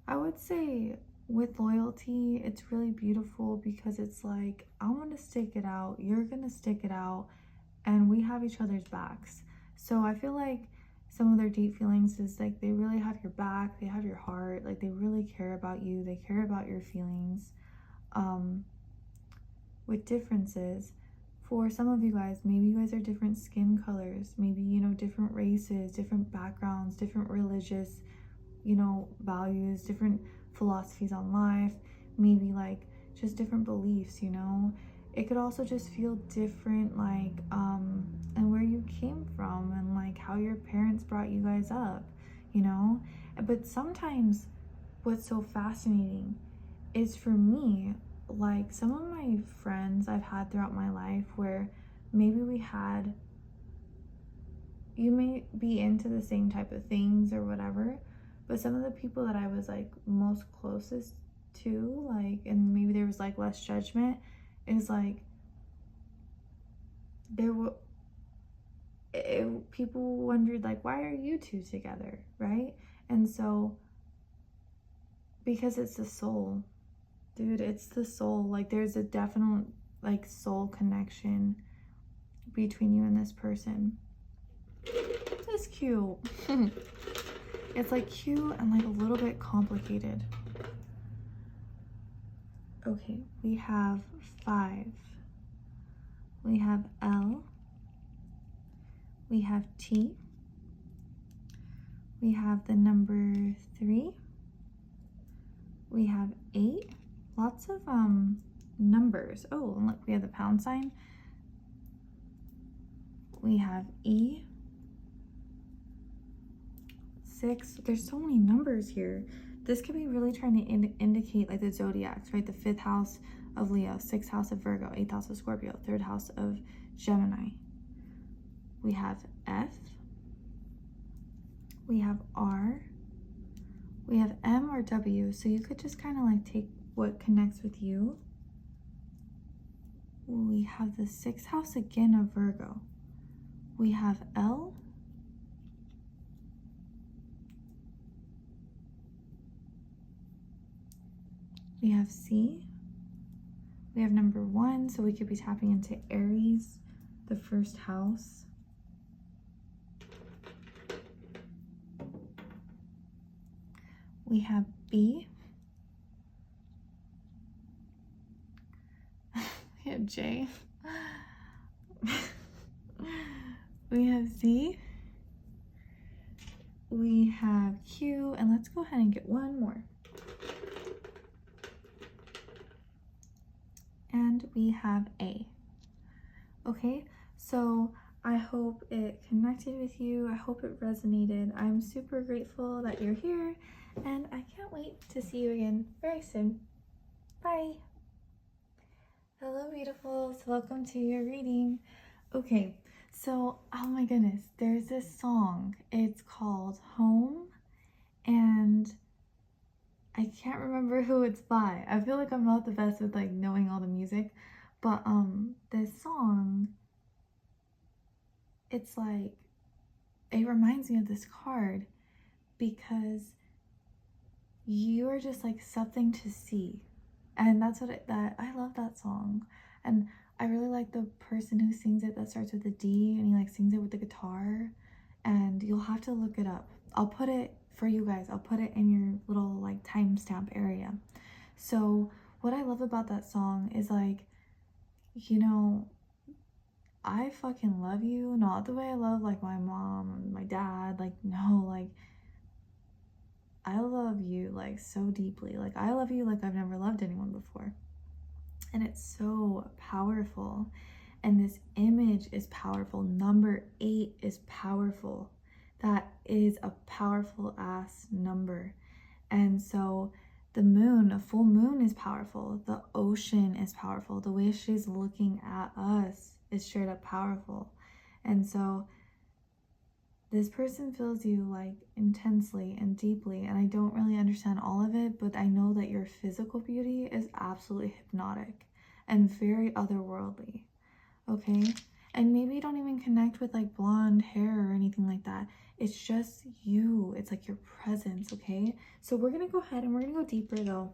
I would say with loyalty, it's really beautiful because it's like, I'm gonna stick it out, you're gonna stick it out, and we have each other's backs. So I feel like some of their deep feelings is like they really have your back, they have your heart, like they really care about you, they care about your feelings. With differences, for some of you guys, maybe you guys are different skin colors, maybe, you know, different races, different backgrounds, different religious, you know, values, different philosophies on life, maybe like just different beliefs, you know. It could also just feel different, like and where you came from and like how your parents brought you guys up, you know. But sometimes what's so fascinating is, for me, like some of my friends I've had throughout my life where maybe you may be into the same type of things or whatever, but some of the people that I was like most closest to, like, and maybe there was like less judgment, is like there were people wondered like, why are you two together, right? And so because it's the soul, dude, it's the soul. Like there's a definite like soul connection between you and this person. It's cute. It's like cute and like a little bit complicated. Okay, we have 5. We have L. We have T. We have the number 3. We have 8. Lots of numbers. Oh, and look, we have the pound sign. We have E. 6. There's so many numbers here. This could be really trying to indicate like the zodiacs, right? The 5th house of Leo, 6th house of Virgo, 8th house of Scorpio, 3rd house of Gemini. We have F. We have R. We have M or W. So you could just kind of like take what connects with you. We have the 6th house again of Virgo. We have L. We have C. We have number 1, so we could be tapping into Aries, the 1st house. We have B. We have J. We have Z. We have Q, and let's go ahead and get one more. And we have A. Okay, so I hope it connected with you. I hope it resonated. I'm super grateful that you're here, and I can't wait to see you again very soon. Bye. Hello, beautifuls. Welcome to your reading. Okay, so, oh my goodness, there's this song. It's called Home, and I can't remember who it's by. I feel like I'm not the best with like knowing all the music, but this song, it's like, it reminds me of this card because you are just like something to see. And that's what I love that song. And I really like the person who sings it that starts with a D, and he like sings it with the guitar, and you'll have to look it up. I'll put it for you guys. I'll put it in your little like timestamp area. So what I love about that song is like, you know, I fucking love you, not the way I love like my mom and my dad. Like, no, like I love you like so deeply. Like I love you like I've never loved anyone before. And it's so powerful. And this image is powerful. Number 8 is powerful. That is a powerful ass number. And so The moon, a full moon is powerful. The ocean is powerful. The way she's looking at us is straight up powerful. And so this person feels you like intensely and deeply, and I don't really understand all of it, but I know that your physical beauty is absolutely hypnotic and very otherworldly, okay? And maybe you don't even connect with like blonde hair or anything like that. It's just you. It's like your presence, okay? So we're gonna go ahead and we're gonna go deeper though.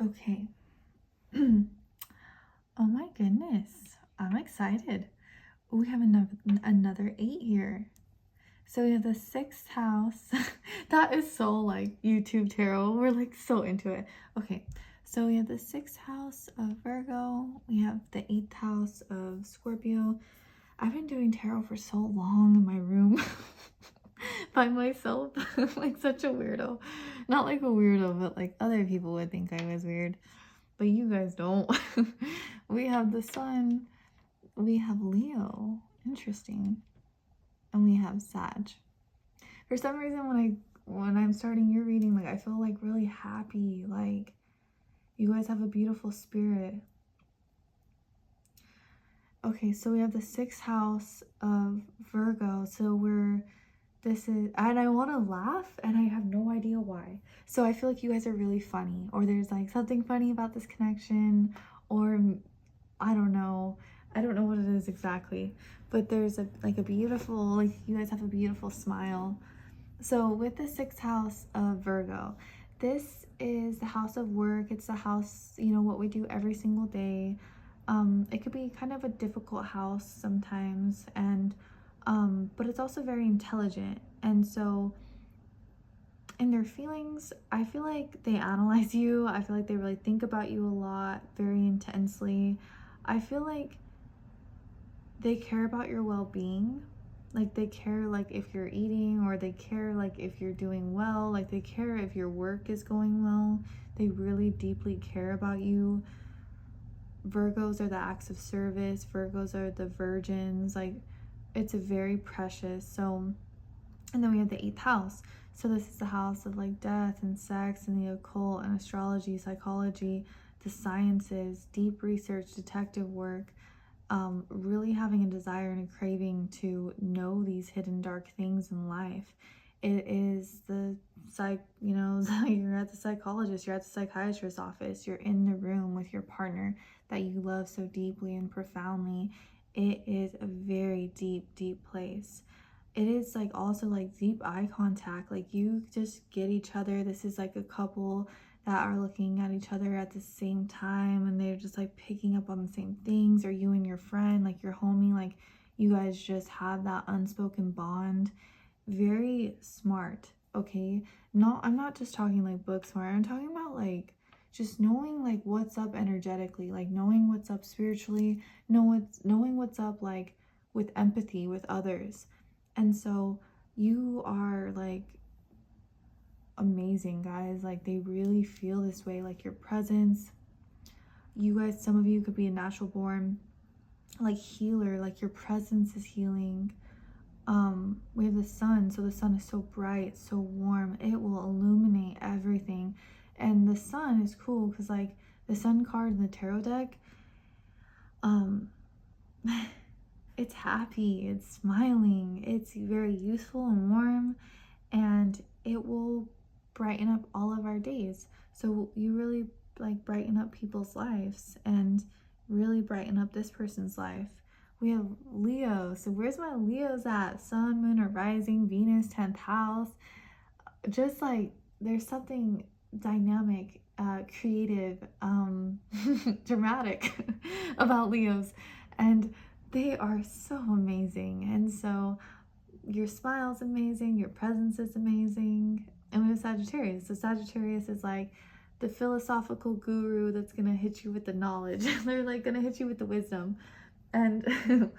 Okay. Oh my goodness. I'm excited. We have another 8 here. So we have the 6th house. That is so like YouTube tarot. We're like so into it. Okay. So we have the 6th house of Virgo. We have the 8th house of Scorpio. I've been doing tarot for so long in my room by myself. Like such a weirdo. Not like a weirdo, but like other people would think I was weird. But you guys don't. We have the sun. We have Leo. Interesting. And we have Sag. For some reason, when I'm starting your reading, like I feel like really happy. Like you guys have a beautiful spirit. Okay, so we have the 6th house of Virgo. So and I want to laugh and I have no idea why. So I feel like you guys are really funny, or there's like something funny about this connection, or I don't know what it is exactly, but there's a beautiful, like you guys have a beautiful smile. So with the 6th house of Virgo, this is the house of work. It's the house, you know, what we do every single day. It could be kind of a difficult house sometimes, and but it's also very intelligent. And so in their feelings, I feel like they analyze you. I feel like they really think about you a lot, very intensely. I feel like they care about your well-being. Like they care like if you're eating, or they care like if you're doing well, like they care if your work is going well. They really deeply care about you. Virgos are the acts of service. Virgos are the virgins. Like it's a very precious. So, and then we have the 8th house. So this is the house of like death and sex and the occult and astrology, psychology, the sciences, deep research, detective work. Really having a desire and a craving to know these hidden dark things in life. It is the you're at the psychologist, you're at the psychiatrist's office, you're in the room with your partner that you love so deeply and profoundly. It is a very deep place. It is like also like deep eye contact. Like you just get each other. This is like a couple that are looking at each other at the same time, and they're just like picking up on the same things, or you and your friend, like your homie, like you guys just have that unspoken bond. Very smart, okay? I'm not just talking like book smart. I'm talking about like just knowing like what's up energetically, like knowing what's up spiritually, knowing what's up like with empathy with others. And so you are like amazing, guys. Like they really feel this way, like your presence. You guys, some of you could be a natural born like healer, like your presence is healing. We have the sun. So the sun is so bright, so warm, it will illuminate everything. And the sun is cool because like the sun card in the tarot deck, it's happy, it's smiling, it's very useful and warm, and it will brighten up all of our days. So you really like brighten up people's lives and really brighten up this person's life. We have Leo. So where's my Leos at? Sun, moon, or rising, Venus, 10th house. Just like there's something dynamic, creative, dramatic about Leos, and they are so amazing. And so your smile's amazing, your presence is amazing. And we have Sagittarius. So Sagittarius is like the philosophical guru that's gonna hit you with the knowledge. They're like gonna hit you with the wisdom. And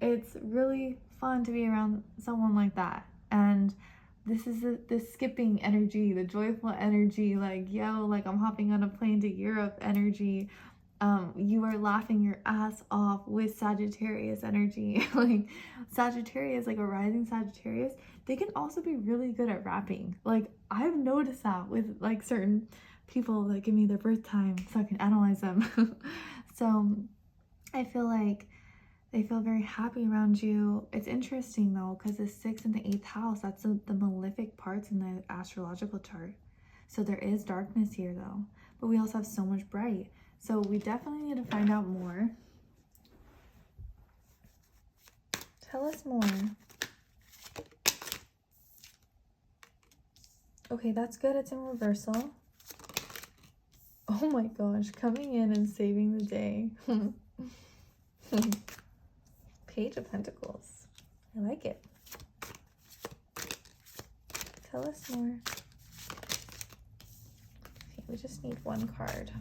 it's really fun to be around someone like that. And this is the skipping energy, the joyful energy, like yo, like I'm hopping on a plane to Europe energy. You are laughing your ass off with Sagittarius energy. Like Sagittarius, like a rising Sagittarius, they can also be really good at rapping. Like I've noticed that with like certain people that give me their birth time so I can analyze them. So I feel like they feel very happy around you. It's interesting though, because the 6th and the 8th house, that's the malefic parts in the astrological chart. So there is darkness here though, but we also have so much bright. So we definitely need to find out more. Tell us more. Okay, that's good. It's in reversal. Oh my gosh, coming in and saving the day. Page of Pentacles. I like it. Tell us more. Okay, we just need one card.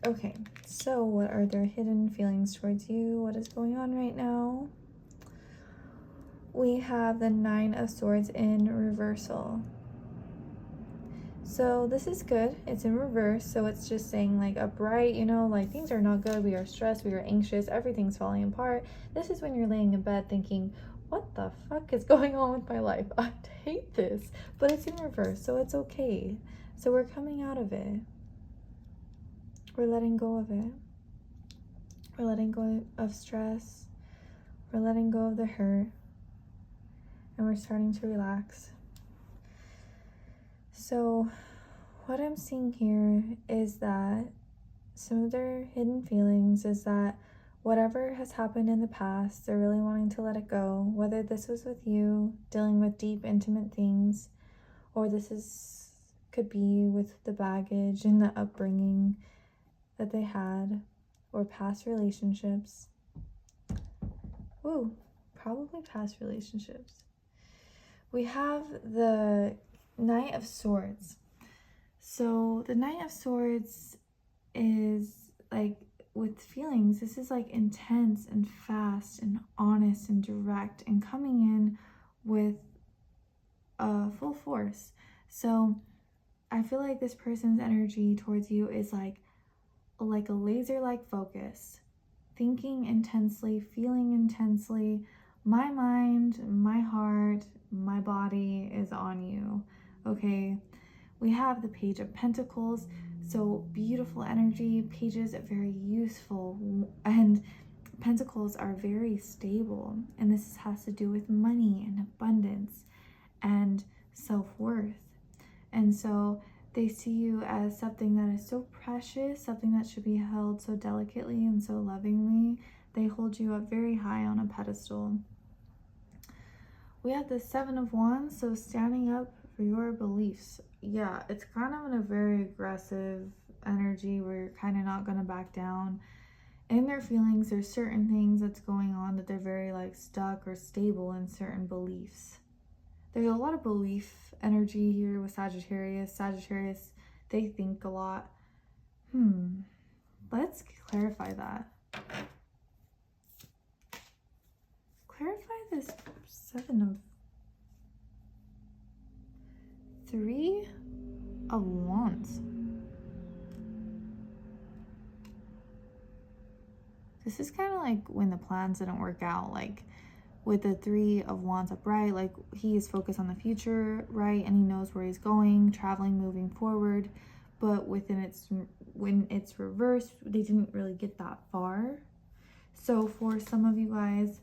Okay, so what are their hidden feelings towards you? What is going on right now? We have the 9 of Swords in reversal. So this is good. It's in reverse, so it's just saying like upright, you know, like things are not good, we are stressed, we are anxious, everything's falling apart. This is when you're laying in bed thinking, what the fuck is going on with my life? I hate this, but it's in reverse, so it's okay. So we're coming out of it. We're letting go of it. We're letting go of stress. We're letting go of the hurt. And we're starting to relax. So what I'm seeing here is that some of their hidden feelings is that whatever has happened in the past, they're really wanting to let it go. Whether this was with you, dealing with deep, intimate things, or could be with the baggage and the upbringing that they had, or past relationships. Ooh, probably past relationships. We have the Knight of Swords. So the Knight of Swords is like with feelings. This is like intense and fast and honest and direct and coming in with full force. So I feel like this person's energy towards you is like a laser-like focus, thinking intensely, feeling intensely. My mind, my heart, my body is on you, okay? We have the Page of Pentacles, so beautiful energy. Pages are very useful, and Pentacles are very stable, and this has to do with money and abundance and self-worth. And so they see you as something that is so precious, something that should be held so delicately and so lovingly. They hold you up very high on a pedestal. We have the 7 of Wands, so standing up for your beliefs. Yeah, it's kind of in a very aggressive energy where you're kind of not going to back down. In their feelings, there's certain things that's going on that they're very like stuck or stable in certain beliefs. There's a lot of belief energy here with Sagittarius. Sagittarius, they think a lot. Let's clarify that. Clarify this 3 of Wands. This is kind of like when the plans didn't work out, like with the 3 of Wands upright, like he is focused on the future, right? And he knows where he's going, traveling, moving forward. But when it's reversed, they didn't really get that far. So for some of you guys,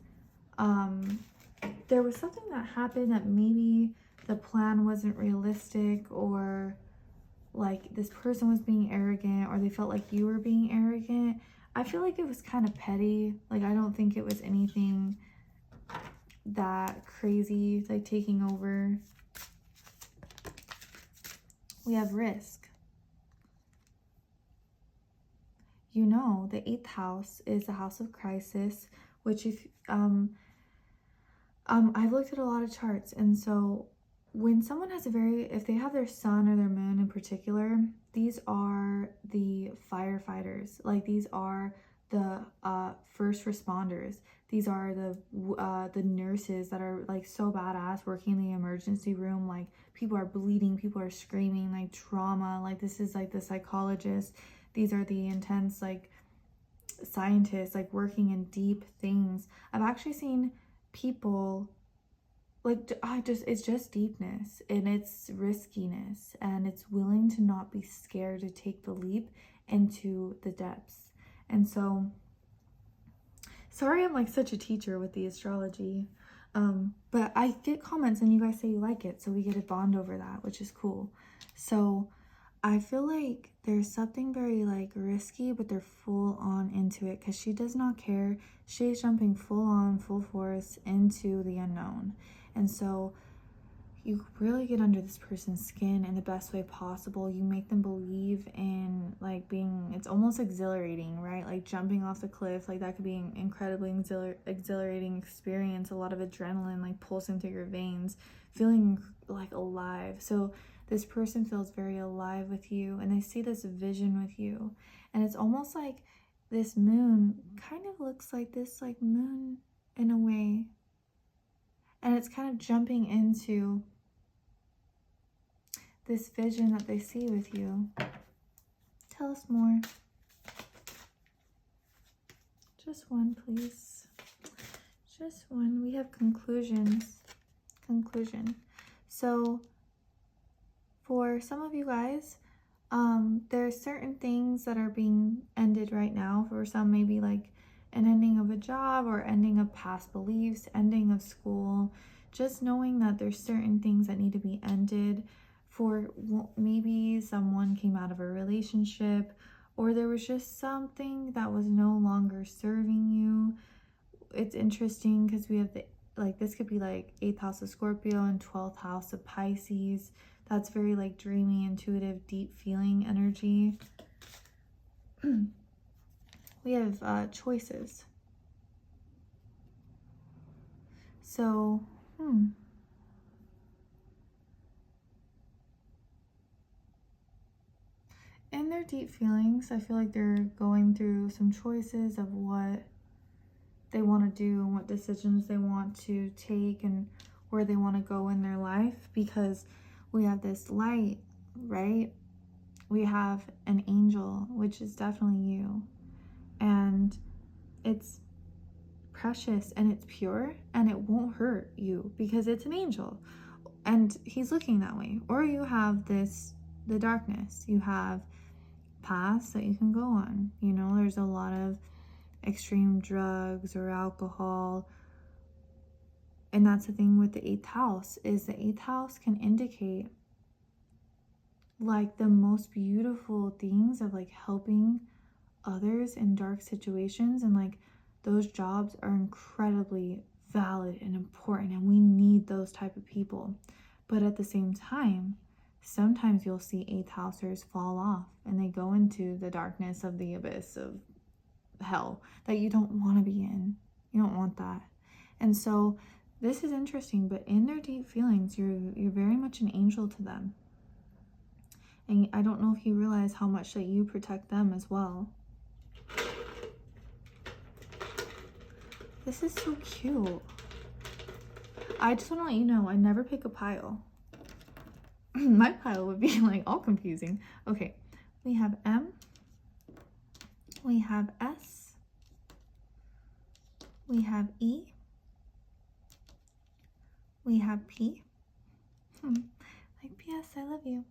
there was something that happened that maybe the plan wasn't realistic, or like this person was being arrogant, or they felt like you were being arrogant. I feel like it was kind of petty. Like I don't think it was anything that crazy, like taking over. We have risk. You know, the 8th house is the house of crisis, which if I've looked at a lot of charts, and so when someone has if they have their sun or their moon in particular, these are the firefighters. Like these are the first responders. These are the nurses that are like so badass working in the emergency room. Like people are bleeding, people are screaming, like trauma. Like this is like the psychologists. These are the intense like scientists, like working in deep things. I've actually seen people like it's just deepness and it's riskiness and it's willing to not be scared to take the leap into the depths. And so sorry I'm like such a teacher with the astrology, but I get comments and you guys say you like it, so we get a bond over that, which is cool. So I feel like there's something very like risky, but they're full on into it because she does not care. She's jumping full on, full force into the unknown. And so you really get under this person's skin in the best way possible. You make them believe in like being, it's almost exhilarating, right? Like jumping off the cliff, like that could be an incredibly exhilarating experience. A lot of adrenaline like pulsing through your veins, feeling like alive. So this person feels very alive with you and they see this vision with you. And it's almost like this moon kind of looks like this like moon in a way. And it's kind of jumping into this vision that they see with you. Tell us more. Just one, please. Just one. We have conclusions. Conclusion. So for some of you guys, there are certain things that are being ended right now. For some, maybe like an ending of a job or ending of past beliefs, ending of school. Just knowing that there's certain things that need to be ended. For maybe someone came out of a relationship, or there was just something that was no longer serving you. It's interesting because we have the, like, this could be like 8th house of Scorpio and 12th house of Pisces. That's very like dreamy, intuitive, deep feeling energy. We have choices. So, in their deep feelings, I feel like they're going through some choices of what they want to do and what decisions they want to take and where they want to go in their life, because we have this light, right? We have an angel, which is definitely you, and it's precious and it's pure and it won't hurt you because it's an angel and he's looking that way. Or you have the darkness, you have paths that you can go on. You know, there's a lot of extreme drugs or alcohol, and that's the thing with the 8th house, is the 8th house can indicate like the most beautiful things of like helping others in dark situations, and like those jobs are incredibly valid and important and we need those type of people. But at the same time, sometimes you'll see 8th housers fall off and they go into the darkness of the abyss of hell that you don't want to be in. You don't want that. And so this is interesting, but in their deep feelings, you're very much an angel to them. And I don't know if you realize how much that you protect them as well. This is so cute. I just want to let you know, I never pick a pile. My pile would be like all confusing. Okay, we have M, we have S, we have E, we have P, like P.S. I love you.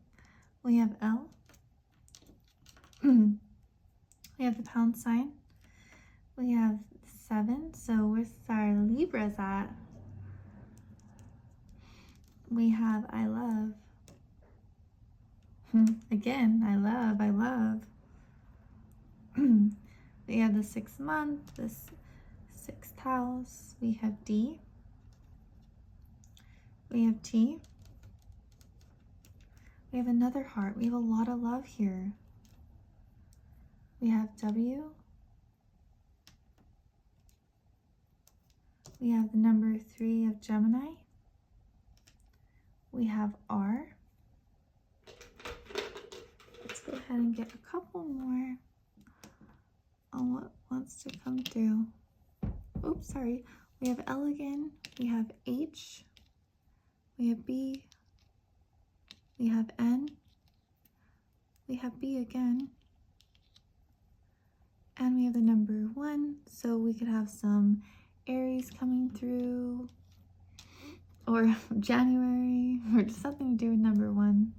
We have L, we have the pound sign, we have 7, so where's our Libras at? We have I love. Again, I love. We have the 6th month, this 6th house. We have D. We have T. We have another heart. We have a lot of love here. We have W. We have the number 3 of Gemini. We have R. Let's go ahead and get a couple more. on what wants to come through. Oops, sorry. We have L again, we have H, we have B, we have N, we have B again, and we have the number 1, so we could have some Aries coming through, or January, or just something to do with number 1.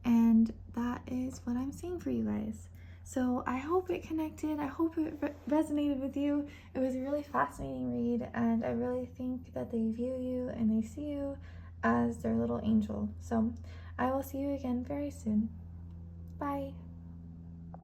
And that is what I'm seeing for you guys. So I hope it connected. I hope it resonated with you. It was a really fascinating read, and I really think that they view you and they see you as their little angel. So I will see you again very soon. Bye.